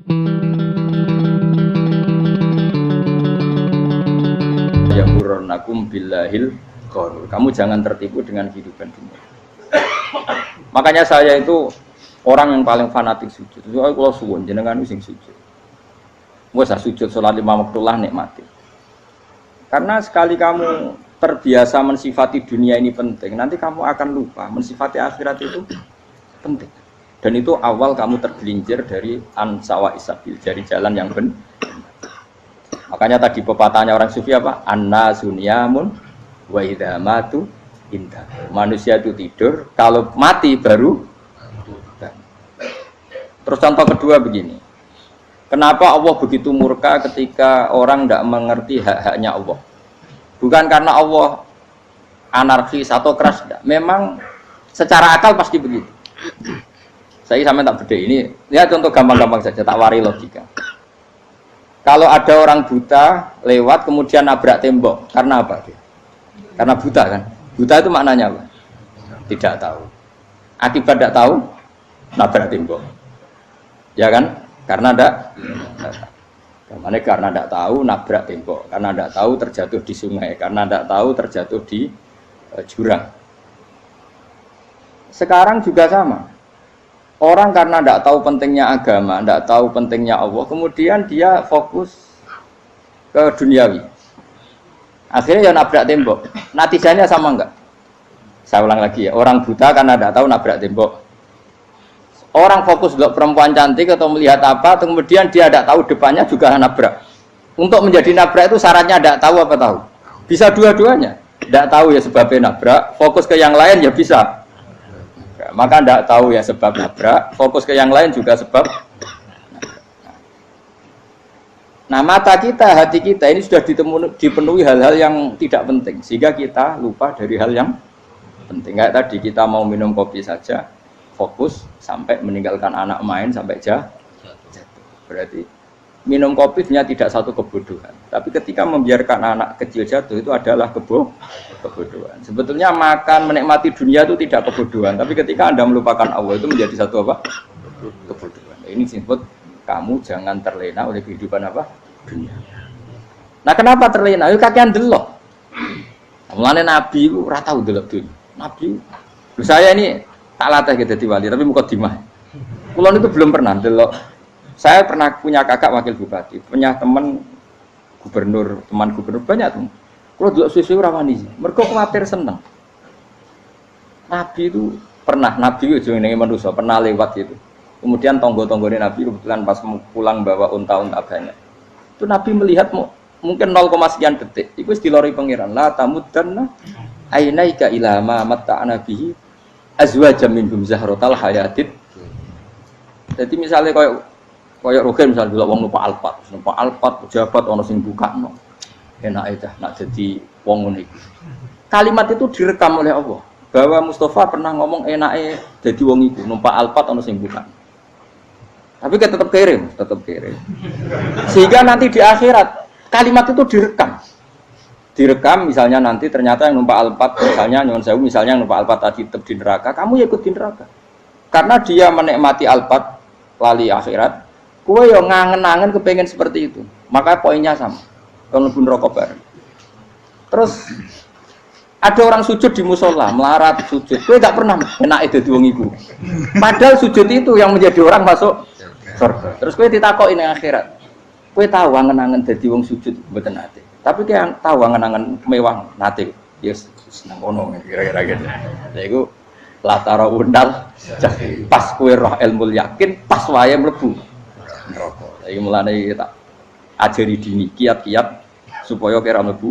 Ya buranakum billahil ghurur. Kamu jangan tertipu dengan kehidupan dunia. Makanya saya itu orang yang paling fanatik sujud. Soalnya kalau suwun jenengan sing sujud. Wes sujud salat 5 waktulah nikmati. Karena sekali kamu terbiasa mensifati dunia ini penting, nanti kamu akan lupa mensifati akhirat itu penting. Dan itu awal kamu tergelincir dari ansawa isabil, dari jalan yang benar. Makanya tadi pepatahnya orang sufi apa? Anna sunyamun wa idza matu indah. Manusia itu tidur, kalau mati baru. Terus contoh kedua begini. Kenapa Allah begitu murka ketika orang tidak mengerti hak-haknya Allah? Bukan karena Allah anarkis atau keras, tidak. Memang secara akal pasti begitu. Saya sampai tak beda ini. Lihat contoh gampang-gampang saja, tak wari logika. Kalau ada orang buta lewat kemudian nabrak tembok, karena apa dia? Karena buta kan? Buta itu maknanya apa? Tidak tahu. Akibat tidak tahu, nabrak tembok. Ya kan? Karena tidak tahu nabrak tembok, karena tidak tahu terjatuh di sungai, karena tidak tahu terjatuh di jurang. Sekarang juga sama. Orang karena tidak tahu pentingnya agama, tidak tahu pentingnya Allah, kemudian dia fokus ke duniawi. Akhirnya ya nabrak tembok. Natijanya sama enggak? Saya ulang lagi ya, orang buta karena tidak tahu nabrak tembok. Orang fokus untuk perempuan cantik atau melihat apa, kemudian dia tidak tahu depannya juga nabrak. Untuk menjadi nabrak itu syaratnya tidak tahu apa tahu? Bisa dua-duanya. Tidak tahu ya sebabnya nabrak, fokus ke yang lain ya bisa. Maka tidak tahu ya sebab nabrak, fokus ke yang lain juga sebab. Nah mata kita, hati kita ini sudah dipenuhi hal-hal yang tidak penting, sehingga kita lupa dari hal yang penting. Kayak tadi kita mau minum kopi saja, fokus sampai meninggalkan anak main sampai jatuh. Berarti minum kopi sebenarnya tidak satu kebodohan, tapi ketika membiarkan anak kecil jatuh itu adalah kebodohan. Sebetulnya makan menikmati dunia itu tidak kebodohan, tapi ketika Anda melupakan Allah itu menjadi satu apa? Kebodohan. Ini disebut kamu jangan terlena oleh kehidupan apa? Dunia. Nah kenapa terlena? Itu kakean delok. Mulane Nabi itu ora tau delok dunia. Nabi, saya ini tak latih gitu di wali, tapi mukadimah. Kulon itu belum pernah delok. Saya pernah punya kakak wakil bupati, punya teman gubernur banyak tuh. Kalau dulu susu rawani sih, mereka khawatir seneng. Nabi itu pernah, Nabi itu yang manusia pernah lewat itu. Kemudian tonggo-tonggonya Nabi kebetulan pas pulang bawa unta-unta banyak. Itu Nabi melihat mungkin 0, sekian detik. Itu dilori pengiran. La tamuddanna ainaika ila ma matta'na bihi azwajam minhum zahratal hayatid. Jadi misalnya kayak Rogen misalnya dulu wong numpak Alphard pejabat ono sing bukakno. Enak aja nak jadi wong ngono iku. Kalimat itu direkam oleh Allah bahwa Mustafa pernah ngomong enake jadi wong iku numpak Alphard ono sing bukakno. Tapi kan tetap kirim. Sehingga nanti di akhirat kalimat itu direkam misalnya nanti ternyata yang numpak Alphard misalnya nyon sewu misalnya yang numpak Alphard tadi tetap di neraka, kamu ya ikut di neraka. Karena dia menikmati Alphard lali akhirat. Kowe yo ngangen-angen kepengen seperti itu. Maka poinnya sama. Kalau pun rokok bareng. Terus ada orang sujud di musola, melarat sujud. Kowe gak pernah enake dadi wong iku. Padahal sujud itu yang menjadi orang masuk surga. Terus kowe ditakoki ning akhirat. Kowe tahu angen-angen dadi wong sujud mboten nate. Tapi kowe tahu angen-angen mewah nate. Ya seneng ngono kira-kira gitu. Lha iku latara undal pas kowe roh ilmu yakin pas wae mlebu neraka. Iki mulane tak ajari dini kiat-kiat supaya kira mlebu.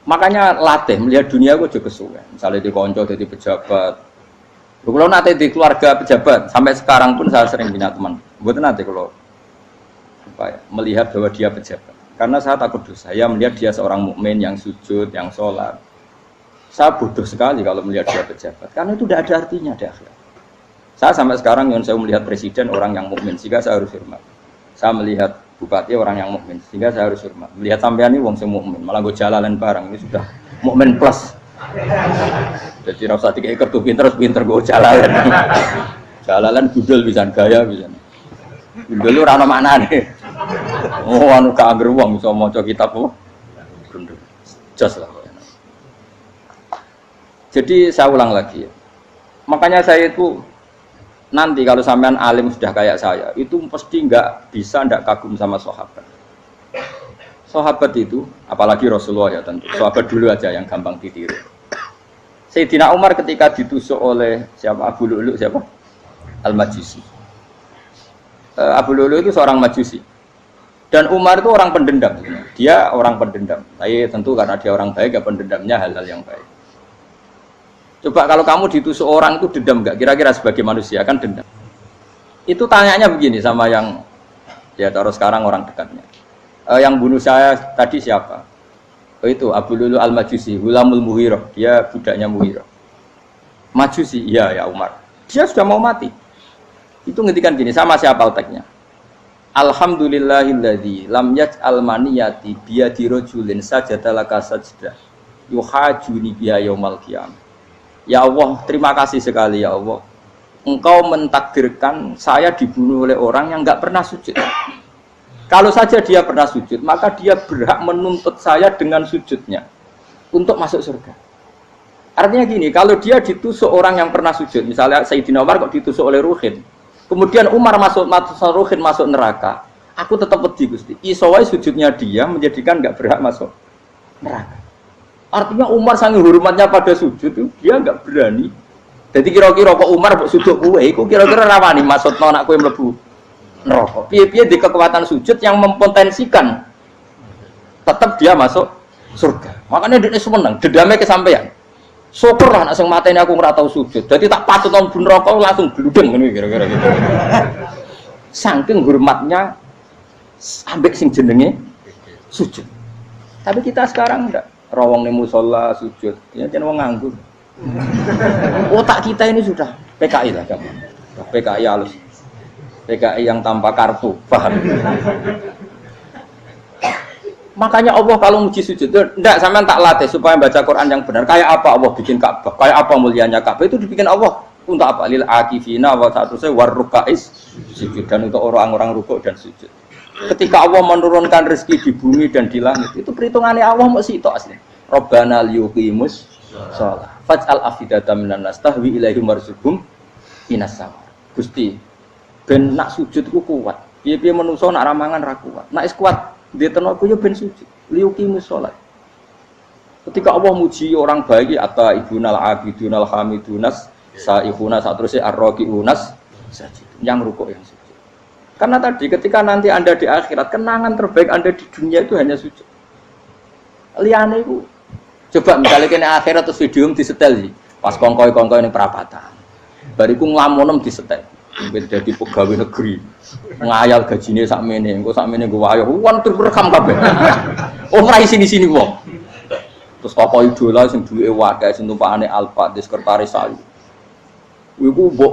Makanya latih melihat dunia kok aja kesuwen. Misalnya di konco jadi pejabat. Kalau nanti di keluarga pejabat sampai sekarang pun saya sering punya teman. Buat nanti kalau melihat bahwa dia pejabat. Karena saya takut dosa. Saya melihat dia seorang mukmin yang sujud, yang sholat. Saya bodoh sekali kalau melihat dia pejabat. Karena itu tidak ada artinya di akhirat. Saya sampai sekarang yang saya melihat presiden orang yang mukmin, sehingga saya harus hormat. Saya melihat bupati orang yang mukmin, sehingga saya harus hormat. Melihat sampean ini wong sing mukmin, malah gue jalalan barang ini sudah mukmin plus. Jadi rasa tiga ekor tuh pinter gue jalalan. Jalalan gundul bisa gaya bisa. Gundul ora ono maknane. Oh anu gak angger wong iso maca kitab apa? Gundul. Jos lah. Jadi saya ulang lagi ya. Makanya saya itu nanti kalau sampean alim sudah kayak saya, itu pasti nggak bisa nggak kagum sama sahabat. Sahabat itu, apalagi Rasulullah ya tentu. Sahabat dulu aja yang gampang ditiru. Sayyidina Umar ketika ditusuk oleh siapa Abu Lu'lu siapa? Al-Majusi. Abu Lu'lu itu seorang Majusi. Dan Umar itu orang pendendam. Dia orang pendendam. Tapi tentu karena dia orang baik, ya pendendamnya hal-hal yang baik. Coba kalau kamu ditusuk orang itu dendam nggak? Kira-kira sebagai manusia kan dendam. Itu tanyanya begini sama yang ya taruh sekarang orang dekatnya. Yang bunuh saya tadi siapa? Oh itu Abu Lu'lu Al-Majusi, Hulamul Muhirah. Dia budaknya Muhirah. Majusi, iya ya Umar. Dia sudah mau mati. Itu ngetikan gini, sama siapa alteknya? Alhamdulillahilladzi lam yaj'al maniyati biyadi rajulin sajadalaka sajdah yuhajuni biha yaumal qiyamah. Ya Allah, terima kasih sekali ya Allah. Engkau mentakdirkan saya dibunuh oleh orang yang enggak pernah sujud. Kalau saja dia pernah sujud, maka dia berhak menuntut saya dengan sujudnya untuk masuk surga. Artinya gini, kalau dia ditusuk orang yang pernah sujud, misalnya Sayyidina Umar kok ditusuk oleh Ruhin, kemudian Umar masuk Ruhin masuk neraka, aku tetap pedih Gusti. Isowai sujudnya dia menjadikan nggak berhak masuk neraka. Artinya Umar sangat hormatnya pada sujud itu dia nggak berani. Jadi kira-kira kok Umar sujud kue, itu kira-kira rawani maksud anak kue mlebu neraka. Piye-piye di kekuatan sujud yang mempotensikan tetap dia masuk surga. Makanya dia seneng, dendamnya kesampaian. Syukurlah anak sing mateni aku ora tau sujud. Jadi tak patut nang neraka langsung bludeng ngene kira-kira gitu. Saking hormatnya ambek sing jenenge sujud. Tapi kita sekarang enggak. Rawong ning musala sujud. Ya jan wong nganggur. Otak kita ini sudah PKI lah kamu. PKI halus. PKI yang tanpa kartu, paham? Makanya Allah kalau muji sujud, enggak sampean tak latih supaya baca Quran yang benar. Kayak apa Allah bikin Ka'bah? Kayak apa mulianya Ka'bah? Itu dibikin Allah untuk apa? Lil akifina wa satusai warrukais sujud, dan untuk orang-orang rukuk dan sujud. Ketika Allah menurunkan rezeki di bumi dan di langit, itu perhitungannya Allah masih itu asli. Rabbana liyuqimus shalah faj'al afidatan minan nas tahwi ilaihim warzuqhum minas sama. Gusti, ben nak sujud ku kuat. Piye-piye menungso nak ramangan ra kuat. Nak is kuat dia tenaga yo ben sujud. Liyuqimus shalah. Ketika Allah muji orang baik atau ibunal abidunal hamidunas saihuna satrusé arraqiunas sajid. Yang rukuk yang sujud. Karena tadi ketika nanti Anda di akhirat, kenangan terbaik Anda di dunia itu hanya sujud. Liyane itu coba misalnya kene akhirat terus video disetel sih. Pas kongkoi-kongkoi ning perapatan. Bariku nglamunem disetel. Ben dadi pegawai negeri. Ngayal gajine sakmene, engko sakmene nggo wayah. Wan terus rekam kabeh. Oh ora sini-sini wong. Terus tokoh idola sing duwe wae sing tumpakane Alfa di sekretaris saya. Iku mbok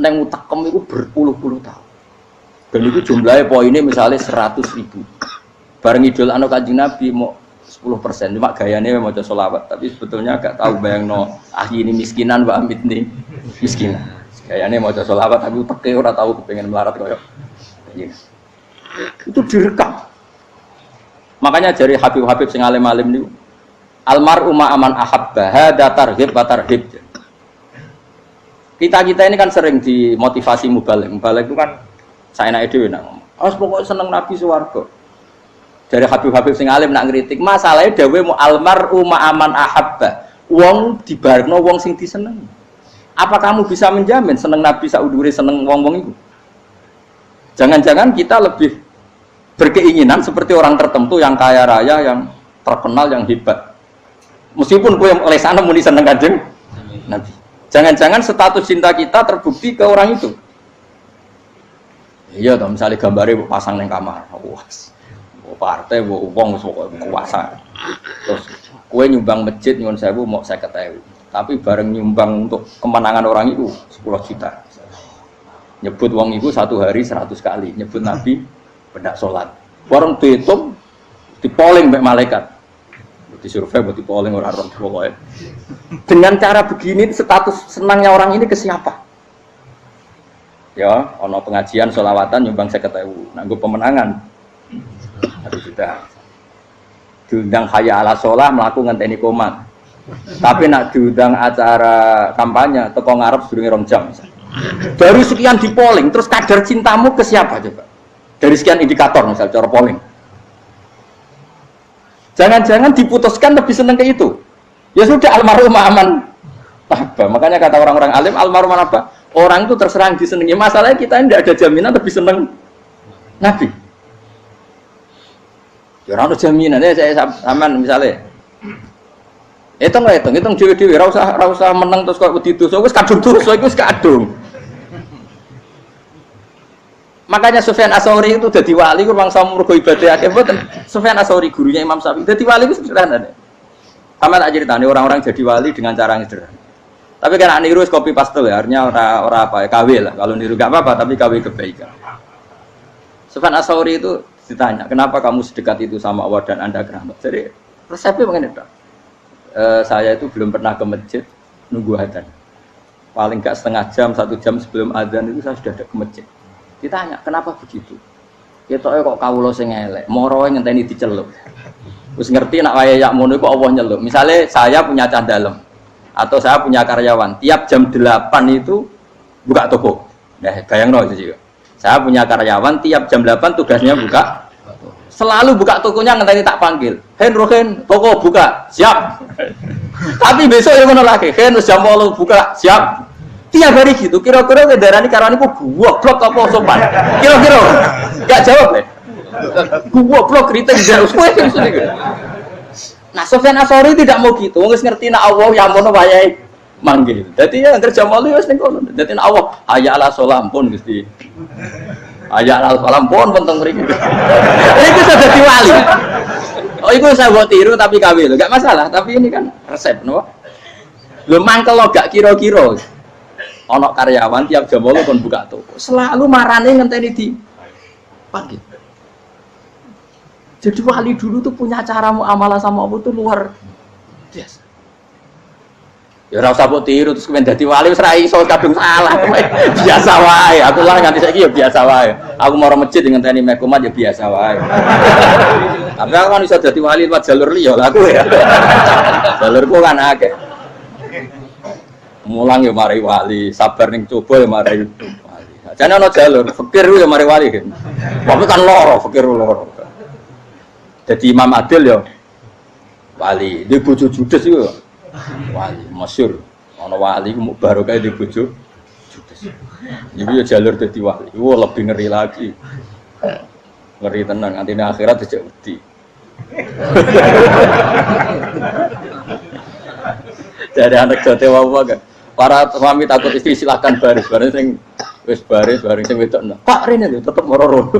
nang utekem iku berpuluh-puluh tahun. Dan itu jumlahnya poinnya misalnya 100.000. Bareng idol anu Kanjeng Nabi mau 10%, cuma gayanya mau coba sholawat. Tapi sebetulnya agak tahu bayang no ini miskinan Mbak Amit nih miskinan. Gayanya mau coba sholawat tapi pakai orang tahu kepengen melarat koyok. Itu direkam. Makanya dari Habib-Habib sing alim-alim niku almar'u ma'aman ahabba hada targhib wa tarhib. Kita ini kan sering dimotivasi mubaligh. Mubaligh itu kan saya naik dhewe nak ngomong. Awas pokoknya seneng Nabi swarga. Dari Habib-Habib sing alim nak ngritik, masalahnya dawuh mu almar'u ma'aman ahabba. Wong dibarno wong sing disenengi. Apa kamu bisa menjamin seneng Nabi saudure seneng wong-wong itu? Jangan-jangan kita lebih berkeinginan seperti orang tertentu yang kaya raya, yang terkenal, yang hebat. Meskipun kowe oleh sana muni seneng Kanjeng Nabi. Jangan-jangan status cinta kita terbukti ke orang itu. Iya toh, misalnya gambarnya pasang neng kamar, wah, partai, wong kuasa. Terus kue nyumbang masjid nyuwun sewu mau 50.000, tapi bareng nyumbang untuk kemenangan orang itu 10 juta. Nyebut wong itu satu hari 100 kali, nyebut Nabi pendak sholat. Bareng dihitung, dipoling mbek malaikat, disurvei buat dipoling orang-orang pokoknya. Dengan cara begini status senangnya orang ini ke siapa? Ya, ono pengajian sholawatan nyumbang 50.000. Nanggo pemenangan 1 juta. Diundang hayya ala sholah mlaku ngenteni komat. Tapi nak diundang acara kampanye teko ngarep sedurunge 2 jam. Baru sekian di polling, terus kadar cintamu ke siapa coba? Dari sekian indikator misal cara polling. Jangan-jangan diputuskan lebih seneng ke itu. Ya sudah almarhum aman. Apa? Makanya kata orang-orang alim almarhum apa? Orang itu terserang disenangi. Masalahnya kita tidak ada jaminan lebih seneng Nabi. Ya orang ada jaminan. Saya aman misalnya. Hitung dewi-dewi. Rasa menang terus kok begitu. So wis kadung terus. So wis kadung. Makanya Sufyan Ats-Tsauri itu jadi wali. Kurang sama mergo ibadah akeh mboten. Sufyan Ats-Tsauri gurunya Imam Syafi'i. Jadi wali itu sederhana. Sama tak ceritanya orang-orang jadi wali dengan cara yang sederhana. Tapi kan niru copy paste ya, artinya orang apa ya KW lah. Kalau niru gak apa-apa, tapi KW kebaikan. Sufyan Ats-Tsauri itu ditanya, kenapa kamu sedekat itu sama Allah dan Anda keramat? Jadi resepnya mengenai itu. Saya itu belum pernah ke masjid nunggu adzan. Paling gak setengah jam, 1 jam sebelum adzan itu saya sudah ada ke masjid. Ditanya, kenapa begitu? Kita kok kawula sing elek, moroe ngenteni diceluk. Terus ngerti nak waya yak mono iku Allah nyeluk. Misalnya saya punya candalem atau saya punya karyawan, tiap jam 8 itu buka toko. Nah, bayangno itu juga. Saya punya karyawan tiap jam 8 tugasnya buka. Selalu buka tokonya ngenteni tak panggil. Hen Rohen, toko buka, siap. Tapi besok yang ngono lagi, Hen jam 8 buka, siap. Tiap hari gitu. Kira-kira kendaraan karyawan iku goblok apa sopan? Kira-kira enggak jawab deh. Gua blok kritik jauh sekali. Nah, Sufyan Ats-Tsauri tidak mau gitu. Wis ngerti nak Allah yang mono wayahe manggil. Dadi ya kerja malu wis ning kono. Dadi nak Allah hayya ala sholam pun Gusti. Hayya ala sholam pun penting mriki. Itu sudah dadi wali. Oh, itu saya buat tiru tapi KW lho. Enggak masalah, tapi ini kan resep, no. Lho mangkel lo gak kira-kira. Ana karyawan tiap jam 8 kon buka toko. Selalu marane ngenteni di panggil. Jadi wali dulu tuh punya cara muamalah sama Allah tuh luar biasa. Ya ora usah mbok tiru terus kemen dadi wali wis ra iso kadung salah. Biasa wae. Aku lah nganti saiki ya biasa wae. Aku mau masjid ngenteni mekumat ya biasa wae. Tapi aku kan iso dadi wali lewat jalur liya lah aku ya. Jalurku kan akeh. Mulang ya mari wali, sabar ning coba ya mari wali. Jane ana jalur fikir ya mari wali. Tapi kan loro, fikir loro. Jadi Imam Adil ya wali, di bojo judes itu wali, masyhur. Ana wali ku barokah di bojo judes. Iku ya jalur dadi wali. Wah lebih ngeri lagi. Ngeri tenan, nanti akhirat dijak wedi. Jadi anak jote wae kan. Para suami takut istri silakan baris, bareng sing wis baris, bareng sing wedok. Pak rene lho tetep moro-moro.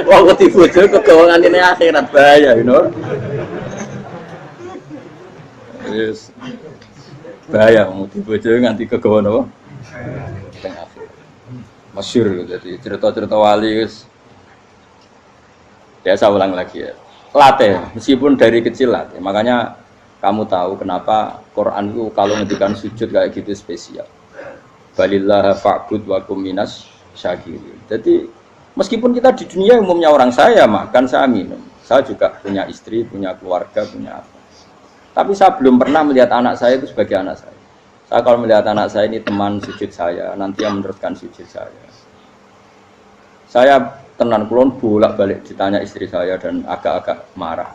Wong wedi bojo kegawangan ini akhirat bahaya, you know. Yes. Bahaya wedi bojo nganti kegawan apa? Teng akhirat. Masyhur jadi cerita-cerita wali wis. Ya saya ulang lagi ya. Latih, meskipun dari kecil latih. Makanya kamu tahu kenapa Quran itu kalau ngendikan sujud kayak gitu spesial. Balillah fa'bud wa kum minas syakirin. Jadi meskipun kita di dunia umumnya orang saya makan, saya minum. Saya juga punya istri, punya keluarga, punya apa. Tapi saya belum pernah melihat anak saya itu sebagai anak saya. Saya kalau melihat anak saya ini teman sujud saya, nanti yang meneruskan sujud saya. Saya tenan kulon bolak-balik ditanya istri saya dan agak-agak marah.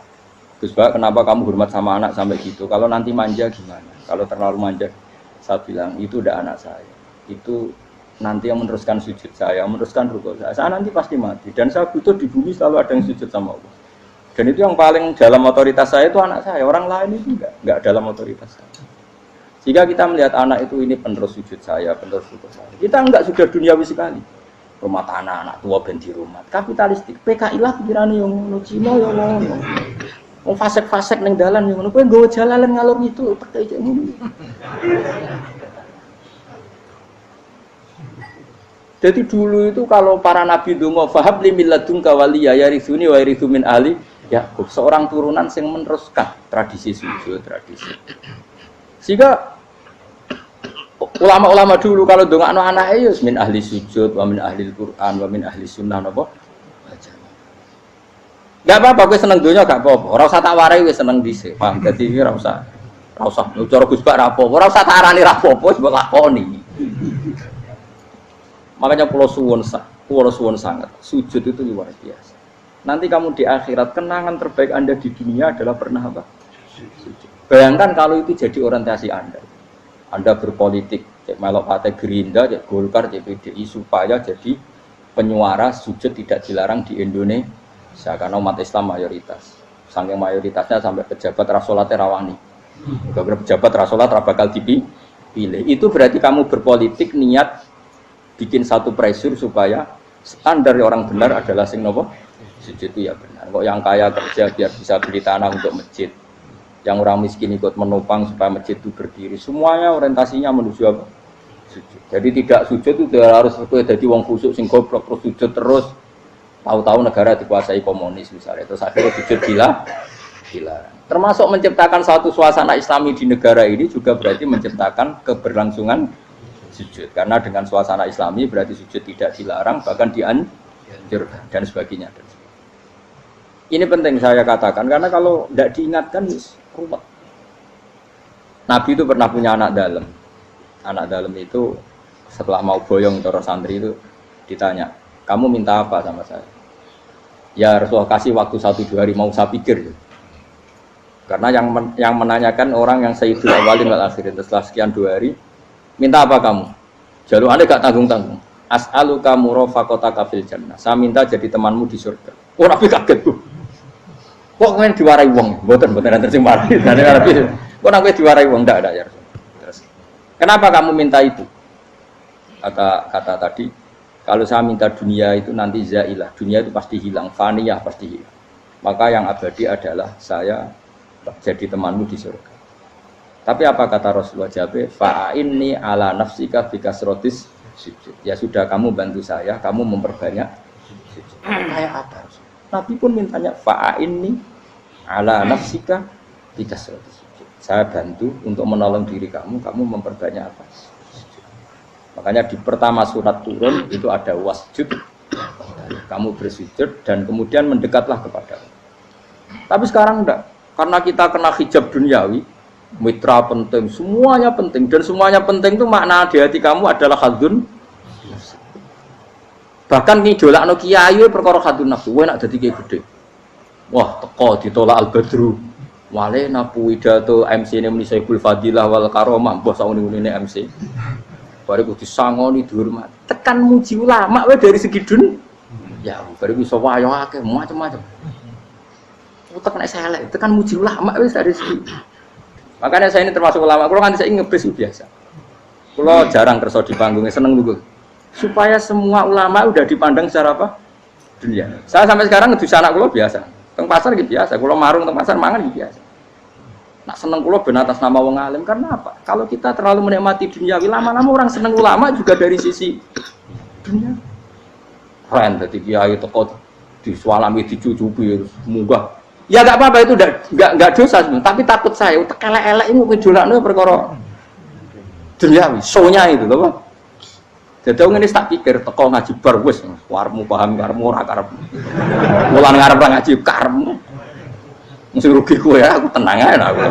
Gus Pak, kenapa kamu hormat sama anak sampai gitu? Kalau nanti manja gimana? Kalau terlalu manja, saya bilang itu udah anak saya. Itu nanti yang meneruskan sujud saya, meneruskan rukuk saya. Saya nanti pasti mati dan saya butuh di bumi selalu ada yang sujud sama Allah. Dan itu yang paling dalam otoritas saya itu anak saya. Orang lain itu enggak dalam otoritas saya. Jika kita melihat anak itu ini penerus sujud saya, penerus rukuk saya. Kita enggak sudah duniawi sekali. Rumah tanah, anak tua ben di rumah. Kapitalistik. PKI lah pikirannya yang ngono, Cina ya ngono. Wong fasek-fasek ning dalan yang ngono. Kowe nggawa jalalan ngalor itu pakai cek ngono. Jadi dulu itu kalau para nabi donga fahab li milladunka waliya yarithuni wa yarithu min ali Yakub, seorang turunan yang meneruskan tradisi sujud, tradisi. Sehingga ulama-ulama dulu kalau dongakno anake ya min ahli sujud, wa min ahli Quran, wa min ahli sunnah napa. Enggak apa-apa kowe seneng donya gak apa-apa. Ora usah tak warai wis seneng dhisik. Paham? Dadi iki ora usah cara Gus Bak ra apa-apa. Ora usah tak arani ra apa-apa wis mbok lakoni. Makanya pulau suwon sangat sujud itu luar biasa. Nanti kamu di akhirat kenangan terbaik Anda di dunia adalah pernah apa? Sujud. Bayangkan kalau itu jadi orientasi Anda. Anda berpolitik, cek melok partai Gerindra, cek Golkar, cek PDI supaya jadi penyuara sujud tidak dilarang di Indonesia karena umat Islam mayoritas. Saking mayoritasnya sampai pejabat rasolatnya rawani. Gara-gara pejabat rasolat bakal dipilih. Itu berarti kamu berpolitik niat bikin satu pressure supaya standar orang benar adalah sing nopo sujud itu ya benar. Kok yang kaya kerja biar bisa beli tanah untuk masjid, yang orang miskin ikut menopang supaya masjid itu berdiri. Semuanya orientasinya menuju apa? Sujud. Jadi tidak sujud itu harus jadi wong khusuk sing goblok terus sujud terus. Tahu-tahu negara dikuasai komunis misalnya, terus akhirnya sujud gila. Termasuk menciptakan satu suasana Islami di negara ini juga berarti menciptakan keberlangsungan sujud, karena dengan suasana Islami berarti sujud tidak dilarang bahkan dianjurkan dan sebagainya. Ini penting saya katakan karena kalau tidak diingatkan ruwet. Nabi itu pernah punya anak dalam itu setelah mau boyong cara santri itu ditanya, kamu minta apa sama saya? Ya Rasulullah kasih waktu 1-2 hari mau saya pikir. Karena yang menanyakan orang yang sayyidul awalin wal akhirin setelah sekian 2 hari. Minta apa kamu? Jalur Anda gak tanggung-tanggung. As'aluka murafaqataka fil jannah. Saya minta jadi temanmu di surga. Oh, Nabi kaget tuh. Kok kalian diwarai wong? Mboten nanti sing mari. Kok Nabi diwarai wong ndak ada ya. Terus. Kenapa kamu minta itu? Kata tadi, kalau saya minta dunia itu nanti zailah. Dunia itu pasti hilang, faniyah pasti hilang. Maka yang abadi adalah saya jadi temanmu di surga. Tapi apa kata Rasulullah jawab? Fa'inni ala nafsika bikasrotis sujud. Ya sudah kamu bantu saya, kamu memperbanyak sujud. Kayak apa? Nabi pun mintanya fa'inni ala nafsika bikasrotis sujud. Saya bantu untuk menolong diri kamu memperbanyak apa? Sujud. Makanya di pertama surat turun itu ada wasjud. Kamu bersujud dan kemudian mendekatlah kepada Allah. Tapi sekarang enggak. Karena kita kena hijab duniawi, mitra penting, semuanya penting dan semuanya penting itu makna di hati kamu adalah hadun. Bahkan ngidolakno kiai perkara hadun nafsu, kowe nak dadi kiai gede. Wah, teko ditolak al-badru. Wale napu pidato MC ne muni Saiful Fadilah wal Karomah, mbah sauni-unine MC. Bariku disangoni dihormat. Tekan muji ulama wae dari segi dun. Ya, bariku iso wayo akeh macam-macam. Utek nek selek, tekan muji ulama wis dari segi. Makanya saya ini termasuk ulama, kalau nanti saya ngebis biasa. Kalau jarang kerja di panggungnya, seneng dulu. Supaya semua ulama udah dipandang secara apa? Dunia. Saya sampai sekarang ngedus anak kalau biasa. Teng pasar gitu biasa. Kalau marung teng pasar mangan gitu biasa. Nak seneng kalau ben atas nama wong alim karena apa? Kalau kita terlalu menikmati dunia, lama-lama orang seneng ulama juga dari sisi dunia. Keren, jadi kiai teko disualami dicucupi, munggah. Ya enggak apa-apa itu enggak dosa sebenarnya, tapi takut saya utek elek-elek ini ngejolakno perkara duniawi, show-nya itu lho, Pak. Jadi ngene tak pikir teko ngaji bar wis warmu paham karmu ora karep. Mulan ngarep ngaji karmu. Mesti rugi kowe ya, aku tenang ae aku.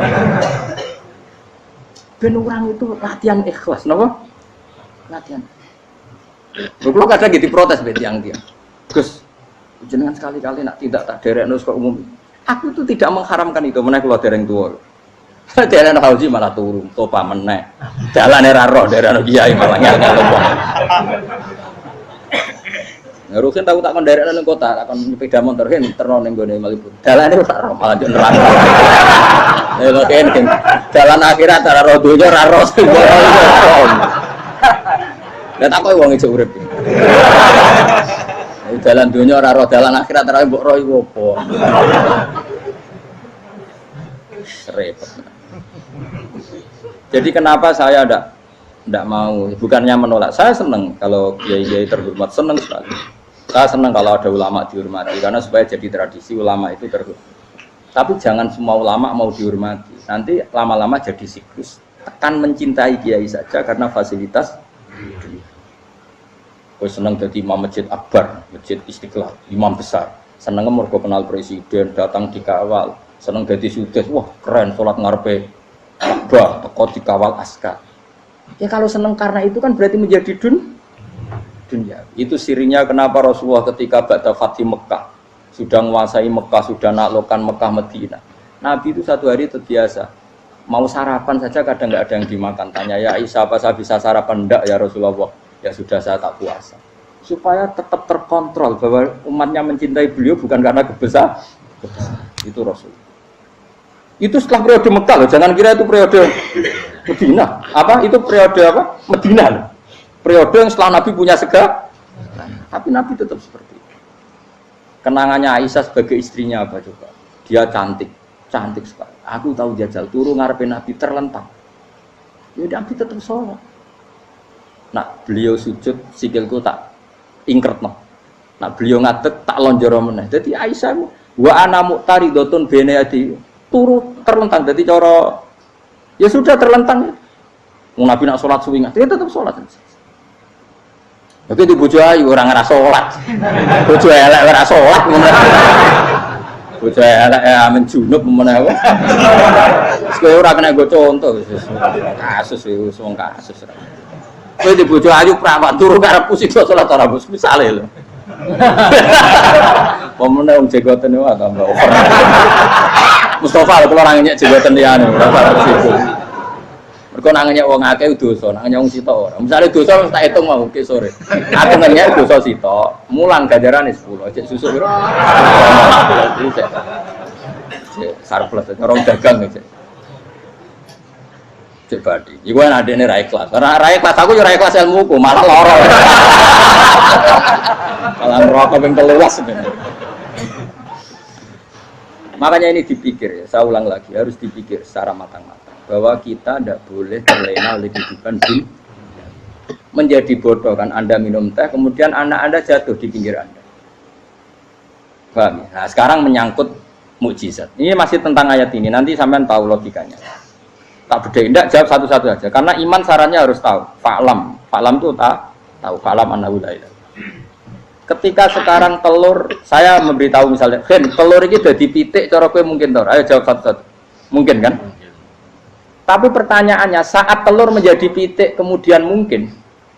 Ben orang itu latihan ikhlas, napa? Latihan. Lho kadang gitu protes be tiang-tiang. Gus, jenengan sekali-kali nak tidak tak derekno kok umum. Aku itu tidak mengharamkan itu, meneh kula dereng tuwa. Dereng haji malah turu, topa meneh. Dalane ra roh dereng kiai malah ngel-ngel wong. Ngerusin tahu tak kon derekno ning kota, tak kon sepeda motor hen terno ning gone Malibu. Dalane ora roh malah yo neraka. Lha kene dalan akhirat ora roh donya ra roh. Lah tak koyo wong ijo urip. Dalan dunia ora roh, dalan akhirat ora mbok roh iku apa. Repot. Jadi kenapa saya ndak mau, bukannya menolak. Saya senang kalau kiai-kiai terhormat, senang sekali. Saya senang kalau ada ulama dihormati karena supaya jadi tradisi ulama itu terhormat. Tapi jangan semua ulama mau dihormati. Nanti lama-lama jadi siklus. tekan mencintai kiai saja karena fasilitas. Kowe seneng dadi imam masjid akbar, masjid Istiqlal, imam besar. Seneng mergo kenal presiden, datang dikawal. Seneng dadi sudhes, wah keren salat ngarepe Ka'bah, teko dikawal askar. Ya kalau seneng karena itu kan berarti menjadi dunia. Itu sirinya kenapa Rasulullah ketika ba'da Fathi Mekah sudah menguasai Mekah, sudah naklukkan Mekah Madinah. Nabi itu satu hari terbiasa mau sarapan saja kadang nggak ada yang dimakan. Tanya ya Aisyah, apa saya bisa sarapan? Enggak ya Rasulullah. Ya sudah saya tak puasa. Supaya tetap terkontrol bahwa umatnya mencintai beliau bukan karena kebesaran. Itu Rasul. Itu setelah periode Mekah loh. Jangan kira itu periode Medina. Apa? Itu periode apa? Medina loh. Periode yang setelah Nabi punya segala. Tapi Nabi tetap seperti itu. Kenangannya Aisyah sebagai istrinya apa coba? Dia cantik sekali. Aku tahu jajal turu ngarepin Nabi terlentang. Ya Nabi tetap sholat. Nah beliau sujud sikilku tak ingkretno. Nah beliau ngadeg tak lonjoro meneh. Jadi Aisyah wa ana muqtaridotun bene adi turu terlentang. Jadi cara ya sudah terlentang. Nabi nak sholat suwi dia tetap sholat. Tapi di bojo ayu orang ngerasa sholat, bojo elek ngerasa sholat, bojo elek amin junub mana? Sekarang orang kena gue contoh, kasus itu semua kasus. Tapi di bojo ayu perawan turun karena pusing sholat orang bos misalnya loh. Pemenang orang jegotan itu atau enggak over. Mustafa kalau orangnya jegotan dia nih, mereka nangenya wong akeh dosa, nangenya wong sitok ora. Misale dosa wis tak hitung mau ke sore. Aku nanya dosa sitok, mulang ganjarane 10. Cek susu piro? Cek surplus orang dagang cek. Cek badi. Iku ana adene ra ikhlas. Ora ikhlas aku yo ra ikhlas ilmuku, malah lara. Malah ngerokok ping 13. Makanya ini dipikir ya, saya ulang lagi, harus dipikir secara matang-matang. Bahwa kita tidak boleh terlena oleh kehidupan dunia. Menjadi bodoh kan, Anda minum teh, kemudian anak Anda jatuh di pinggir Anda. Paham ya? Nah sekarang menyangkut mukjizat. Ini masih tentang ayat ini, nanti sampean tahu logikanya. Tak bedain, tidak jawab satu-satu aja. Karena iman sarannya harus tahu. Fa'lam itu tahu. Fa'lam annahu la ilaha. Ketika sekarang telur, saya memberitahu misalnya, telur ini udah dipitik, cara kowe mungkin tor. Ayo jawab satu-satu. Mungkin kan? Tapi pertanyaannya, saat telur menjadi pitik kemudian mungkin,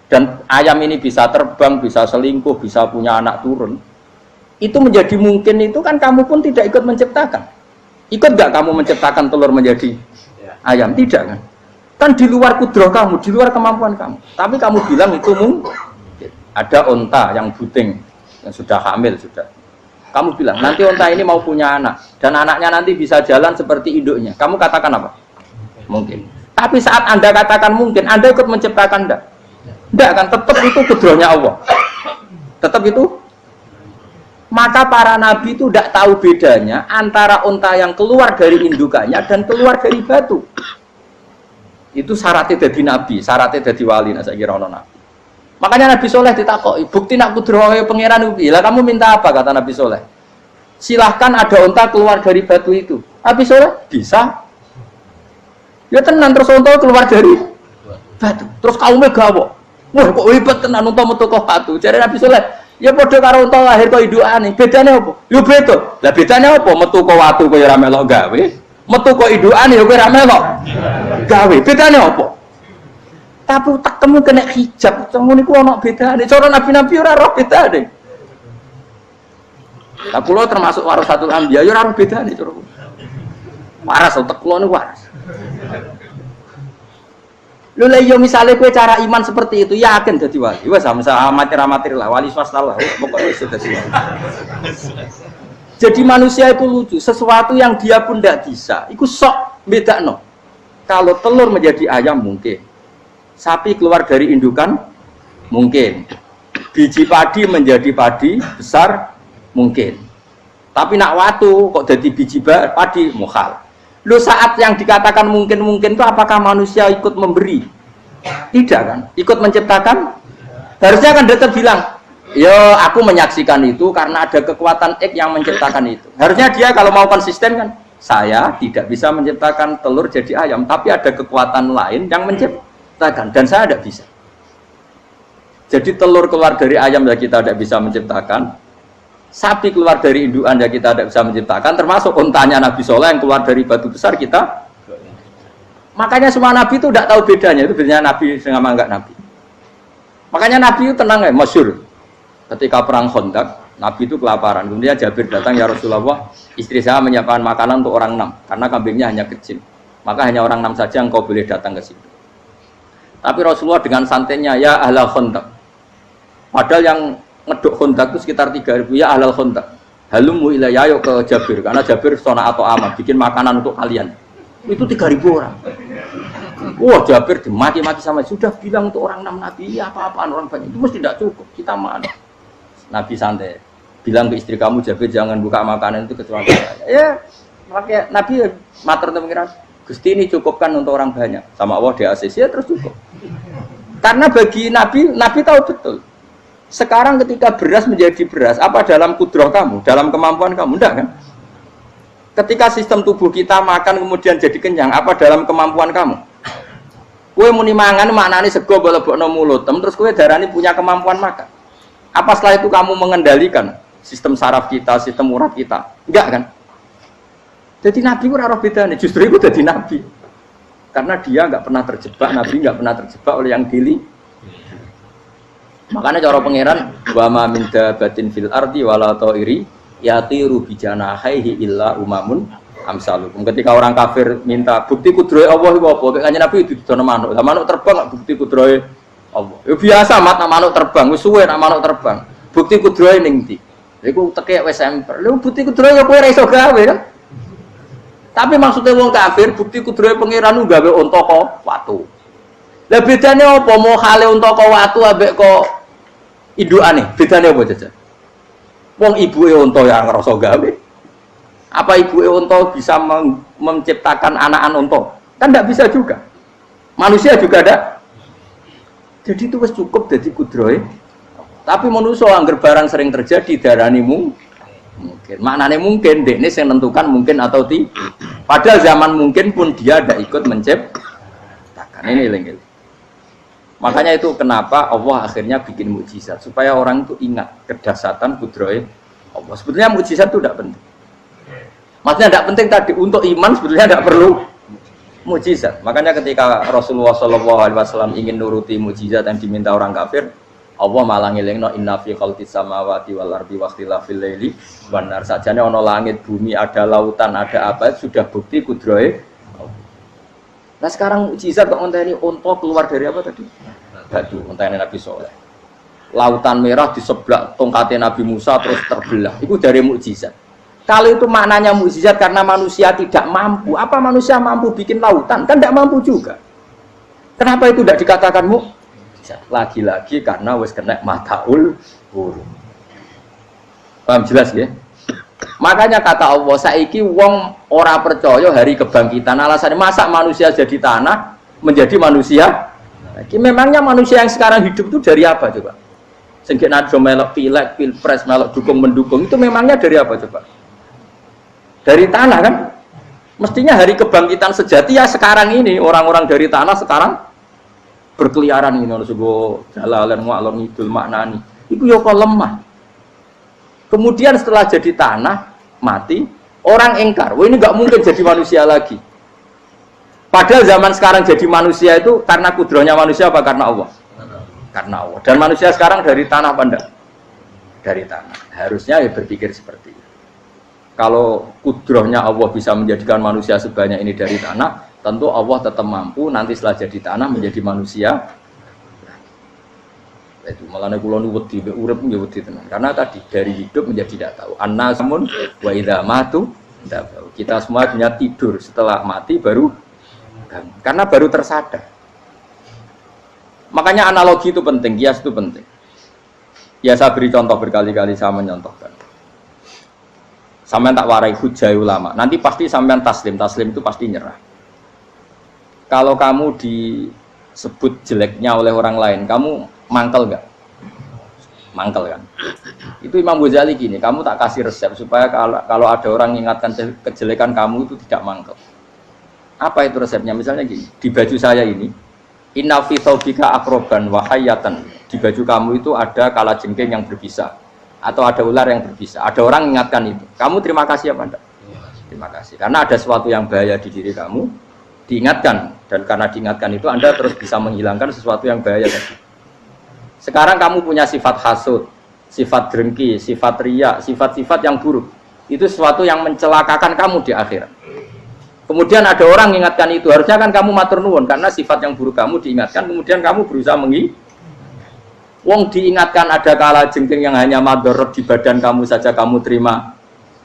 dan ayam ini bisa terbang, bisa selingkuh, bisa punya anak turun, itu menjadi mungkin itu kan kamu pun tidak ikut menciptakan. Ikut gak kamu menciptakan telur menjadi ayam? Tidak kan? Kan di luar kudrah kamu, di luar kemampuan kamu. Tapi kamu bilang itu mungkin. Ada onta yang buting, yang sudah hamil sudah. Kamu bilang nanti onta ini mau punya anak, dan anaknya nanti bisa jalan seperti induknya. Kamu katakan apa? Mungkin. Tapi saat Anda katakan mungkin, Anda ikut menciptakan enggak? Enggak kan? Tetap itu kudrahnya Allah. Tetap itu. Maka para nabi itu tidak tahu bedanya antara onta yang keluar dari indukannya dan keluar dari batu. Itu syaratnya jadi nabi, syaratnya jadi wali. Nah, saya kira ono nabi. Makanya Nabi Soleh ditakoki, bukti nak kudrahe pangeran ubi. Lah kamu minta apa kata Nabi Soleh? Silahkan ada onta keluar dari batu itu. Nabi Soleh bisa. Ya tenan terus onta keluar dari batu. Terus kaumnya gawo. Wah kok hebat tenan onta metu kok batu. Jare Nabi Soleh, ya padha karo onta lahir kok indukane. Bedane apa? Ya beda. Lah bedane apa? Metu kok watu kok ya ora melok gawe. Metu kok indukane ya kowe ora melok gawe. Bedane apa? Tapi tak temu kena hijab, temu niku ana bedane. Cara nabi-nabi ora roh bedane. Lah kula termasuk warasatul anbiya ya ora roh bedane cara. Waras utek kula niku waras. Lho lha yo misale kowe cara iman seperti itu yakin dadi wali. Wes sama amatir-amatir lah wali swasta lah. Pokoke wis dadi wali. Jadi manusia itu lucu, sesuatu yang dia pun tidak bisa. Iku sok bedakno. Kalau telur menjadi ayam mungkin. Sapi keluar dari indukan mungkin, biji padi menjadi padi besar mungkin, tapi nak watu kok jadi biji padi mukhal. Lo saat yang dikatakan mungkin itu apakah manusia ikut memberi? Tidak kan? Ikut menciptakan? Harusnya kan dia bilang, yo aku menyaksikan itu karena ada kekuatan X yang menciptakan itu. Harusnya dia kalau mau konsisten kan, saya tidak bisa menciptakan telur jadi ayam, tapi ada kekuatan lain yang menciptakan, dan saya tidak bisa. Jadi telur keluar dari ayam ya kita tidak bisa menciptakan, sapi keluar dari indukan ya kita tidak bisa menciptakan, termasuk untanya Nabi Soleh yang keluar dari batu besar kita. Makanya semua Nabi itu tidak tahu bedanya, itu bedanya Nabi sama enggak Nabi. Makanya Nabi itu tenang ya, masyhur. Ketika perang Khandaq, Nabi itu kelaparan. Kemudian Jabir datang, ya Rasulullah, istri saya menyiapkan makanan untuk orang 6, karena kambingnya hanya kecil. Maka hanya orang 6 saja engkau boleh datang ke situ. Tapi Rasulullah dengan santainya, ya ahlal Khandaq. Padahal yang ngeduk Khandaq itu sekitar 3.000, ya ahlal Khandaq. Halumu ilayya, yuk ke Jabir, karena Jabir sona atau aman, bikin makanan untuk kalian. Itu 3.000 orang. Wah, Jabir dimaki-maki sama, sudah bilang untuk orang 6 Nabi, ya apa-apaan orang banyak, itu mesti tidak cukup, kita mana. Nabi santai, bilang ke istri kamu, Jabir jangan buka makanan itu kecuali saya. Ya, makanya Nabi matur pengiran, Gusti ini cukupkan untuk orang banyak, sama Allah di ACC ya terus cukup. Karena bagi Nabi, Nabi tahu betul. Sekarang ketika beras menjadi beras, apa dalam kudroh kamu, dalam kemampuan kamu, enggak kan? Ketika sistem tubuh kita makan kemudian jadi kenyang, apa dalam kemampuan kamu? Kue muni mangan maknane sego bolebokno mulut, terus kue darani punya kemampuan makan. Apa setelah itu kamu mengendalikan sistem saraf kita, sistem urat kita? Enggak kan? Jadi Nabi ora roh bedane, justru itu jadi Nabi. Karena dia enggak pernah terjebak, Nabi enggak pernah terjebak oleh yang dili. Makanya cara pangeran wa ma min dabatin fil ardi wala ta'iri yatiru bijanahihi illa umamun amsalukum. Ketika orang kafir minta bukti kudrohe Allah iku apa? Kanjeng Nabi didono manuk. Lah manuk terbang bukti kudrohe Allah. Ya biasa manuk terbang, wis suwe nak manuk terbang. Bukti kudrohe ning ndi? Iku teke wis emper. Lha bukti kudrohe ya kowe ora iso gawe kan? Tapi maksudnya wong kafir bukti kudrohe pangeran gawe unta kok watu. Lah bedane apa mau hale unta kok watu ambek kok indukane? Bedane apa jajan? Wong ibuke unta yang ngrasa gawe. Apa ibuke unta bisa menciptakan anak-anak unta? Kan tidak bisa juga. Manusia juga ada. Jadi itu wis cukup dadi kudrohe. Tapi manusia angger barang sering terjadi darani mungkin. Maknane mungkin dekne sing nentukan mungkin atau tidak. Padahal zaman mungkin pun dia tidak ikut menciptakan. Ini eling-eling. Makanya itu kenapa Allah akhirnya bikin mukjizat supaya orang itu ingat kedahsyatan kudrohe Allah. Sebetulnya mukjizat itu tidak penting. Maksudnya tidak penting tadi untuk iman sebetulnya tidak perlu mukjizat. Makanya ketika Rasulullah SAW ingin nuruti mukjizat yang diminta orang kafir, Allah malah ngelingno inna fi khalqis samawati wal ardi wakhtilafil laili wan nar. Sajane ana langit bumi, ada lautan, ada apa sudah bukti kudrohe. Nah sekarang mukjizat kok ngenteni unta keluar dari apa tadi? Batu, ngenteni Nabi Soleh. Lautan merah di sebelah tongkatnya Nabi Musa terus terbelah. Itu dari mukjizat. Kalau itu maknanya mukjizat karena manusia tidak mampu, apa manusia mampu bikin lautan? Kan tidak mampu juga. Kenapa itu tidak dikatakan mukjizat? Lagi-lagi karena wis kena mataul huruf. Paham jelas ya? Makanya kata Allah, saiki wong ora percaya hari kebangkitan. Alasannya masa manusia jadi tanah menjadi manusia? Memangnya manusia yang sekarang hidup itu dari apa coba? Sehingga nado melok pilek, pilpres, melok dukung mendukung itu memangnya dari apa coba? Dari tanah kan? Mestinya hari kebangkitan sejati ya sekarang ini orang-orang dari tanah sekarang berkeliaran ini harus go jalalan ngalor ngidul maknani. Itu yo kok lemah. Kemudian setelah jadi tanah, mati, orang engkar, wah ini nggak mungkin jadi manusia lagi. Padahal zaman sekarang jadi manusia itu karena kudrohnya manusia apa karena Allah? Karena Allah. Dan manusia sekarang dari tanah apa enggak? Dari tanah. Harusnya ya berpikir seperti itu. Kalau kudrohnya Allah bisa menjadikan manusia sebanyak ini dari tanah, tentu Allah tetap mampu nanti setelah jadi tanah menjadi manusia. Itu malah nek kula nu wedi urip nggih wedi tenan. Karena tadi dari hidup menjadi tidak tahu. Annasamun wa idza matu tidak tahu. Kita semua hanya tidur, setelah mati baru karena baru tersadar. Makanya analogi itu penting, kias itu penting. Ya saya beri contoh berkali-kali saya menyontohkan. Sampean tak warai hujah ulama. Nanti pasti sampean taslim itu pasti nyerah. Kalau kamu disebut jeleknya oleh orang lain, kamu mangkel nggak? Mangkel kan? Itu Imam Ghazali gini, kamu tak kasih resep supaya kalau ada orang mengingatkan kejelekan kamu itu tidak mangkel. Apa itu resepnya? Misalnya gini, di baju saya ini, inna fi thawbika akroban wa hayatan. Di baju kamu itu ada kalajengking yang berbisa atau ada ular yang berbisa. Ada orang mengingatkan itu. Kamu terima kasih apa enggak? Terima kasih. Karena ada sesuatu yang bahaya di diri kamu, diingatkan, dan karena diingatkan itu Anda terus bisa menghilangkan sesuatu yang bahaya tadi. Sekarang kamu punya sifat hasud, sifat dengki, sifat riya, sifat-sifat yang buruk. Itu sesuatu yang mencelakakan kamu di akhirat. Kemudian ada orang mengingatkan itu, harusnya kan kamu matur nuwun karena sifat yang buruk kamu diingatkan, kemudian kamu berusaha Wong diingatkan ada kalajengking yang hanya madorot di badan kamu saja kamu terima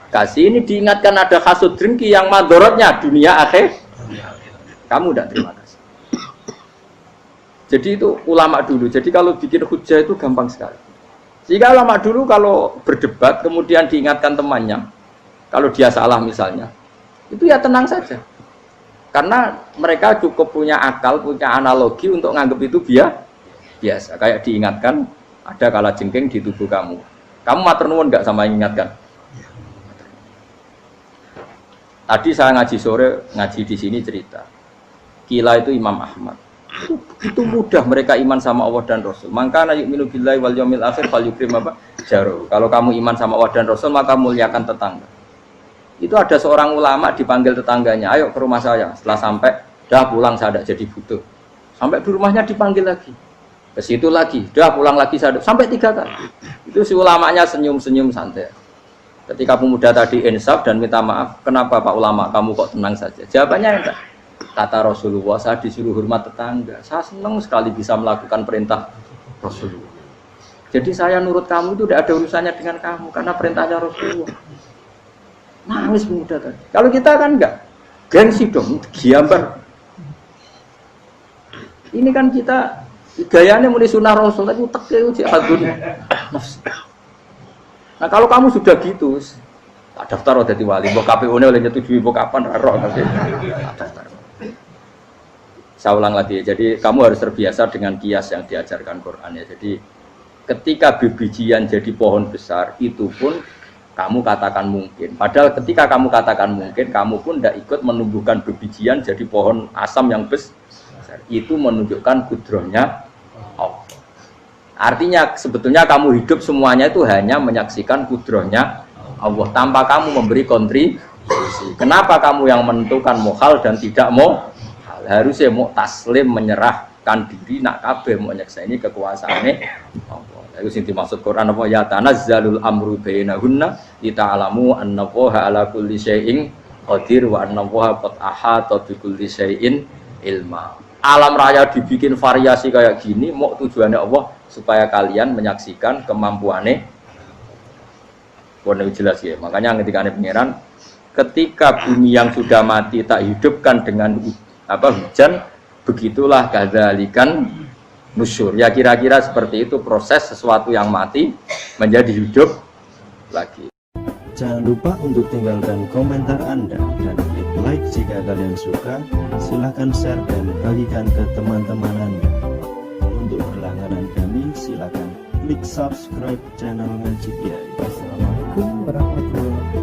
kasih, ini diingatkan ada hasud dengki yang madorotnya dunia akhir, kamu tidak terima kasih. Jadi itu ulama dulu. Jadi kalau bikin hujah itu gampang sekali. Jika ulama dulu kalau berdebat kemudian diingatkan temannya, kalau dia salah misalnya, itu ya tenang saja. Karena mereka cukup punya akal, punya analogi untuk nganggap itu biasa. Kayak diingatkan ada kalajengking di tubuh kamu. Kamu matur nuwun nggak sama ingatkan? Tadi saya ngaji sore, ngaji di sini cerita. Kila itu Imam Ahmad. Itu mudah mereka iman sama Allah dan Rasul. Maka yu'minu billahi wal yaumil akhir falyukrim apa? Jaru. Kalau kamu iman sama Allah dan Rasul maka muliakan tetangga. Itu ada seorang ulama dipanggil tetangganya, ayo ke rumah saya. Setelah sampai, dah pulang saya tidak jadi butuh. Sampai di rumahnya dipanggil lagi. Ke situ lagi, dah pulang lagi saya sampai 3 kali. Itu si ulamanya senyum-senyum santai. Ketika pemuda tadi insaf dan minta maaf, kenapa Pak Ulama kamu kok tenang saja? Jawabannya enggak. Kata Rasulullah, saya disuruh hormat tetangga. Saya senang sekali bisa melakukan perintah Rasulullah. Jadi saya nurut kamu itu tidak ada urusannya dengan kamu, karena perintahnya Rasulullah. Nangis pemuda tadi. Kalau kita kan enggak, gengsi dong, giambar. Ini kan kita gayanya mulai sunnah Rasul, tapi uteknya uji hadun. Nah kalau kamu sudah gitu, tak daftar udah wali, mbok KPU-nya oleh nyetujui, mbok kapan roh nanti. Daftar. Saya ulang lagi, jadi kamu harus terbiasa dengan kias yang diajarkan Quran ya. Jadi ketika bibijian jadi pohon besar, itu pun kamu katakan mungkin. Padahal ketika kamu katakan mungkin, kamu pun tidak ikut menumbuhkan bibijian jadi pohon asam yang besar. Itu menunjukkan kudrohnya Allah. Artinya sebetulnya kamu hidup semuanya itu hanya menyaksikan kudrohnya Allah tanpa kamu memberi kontribusi. Kenapa kamu yang menentukan mohal dan tidak mau? Harusnya mau taslim menyerahkan diri nak kabeh mau nyekseni kekuasaane Allah. Itu sing dimaksud Quran apa ya tanazzalul amru bainahunna lita'lamu annallaha ala kulli syai'in qadir wa annallaha qad ahata bi kulli syai'in ilma. Alam raya dibikin variasi kayak gini mau tujuannya Allah supaya kalian menyaksikan kemampuannya. Warna jelas ya. Makanya ketika pangeran ketika bumi yang sudah mati tak hidupkan dengan hujan, begitulah kadzalikan nusyur. Ya kira-kira seperti itu proses sesuatu yang mati menjadi hidup lagi. Jangan lupa untuk tinggalkan komentar Anda dan klik like jika kalian suka. Silahkan share dan bagikan ke teman-teman Anda. Untuk berlangganan kami silahkan klik subscribe channel Ngaji Kiai. Wassalamualaikum warahmatullahi wabarakatuh.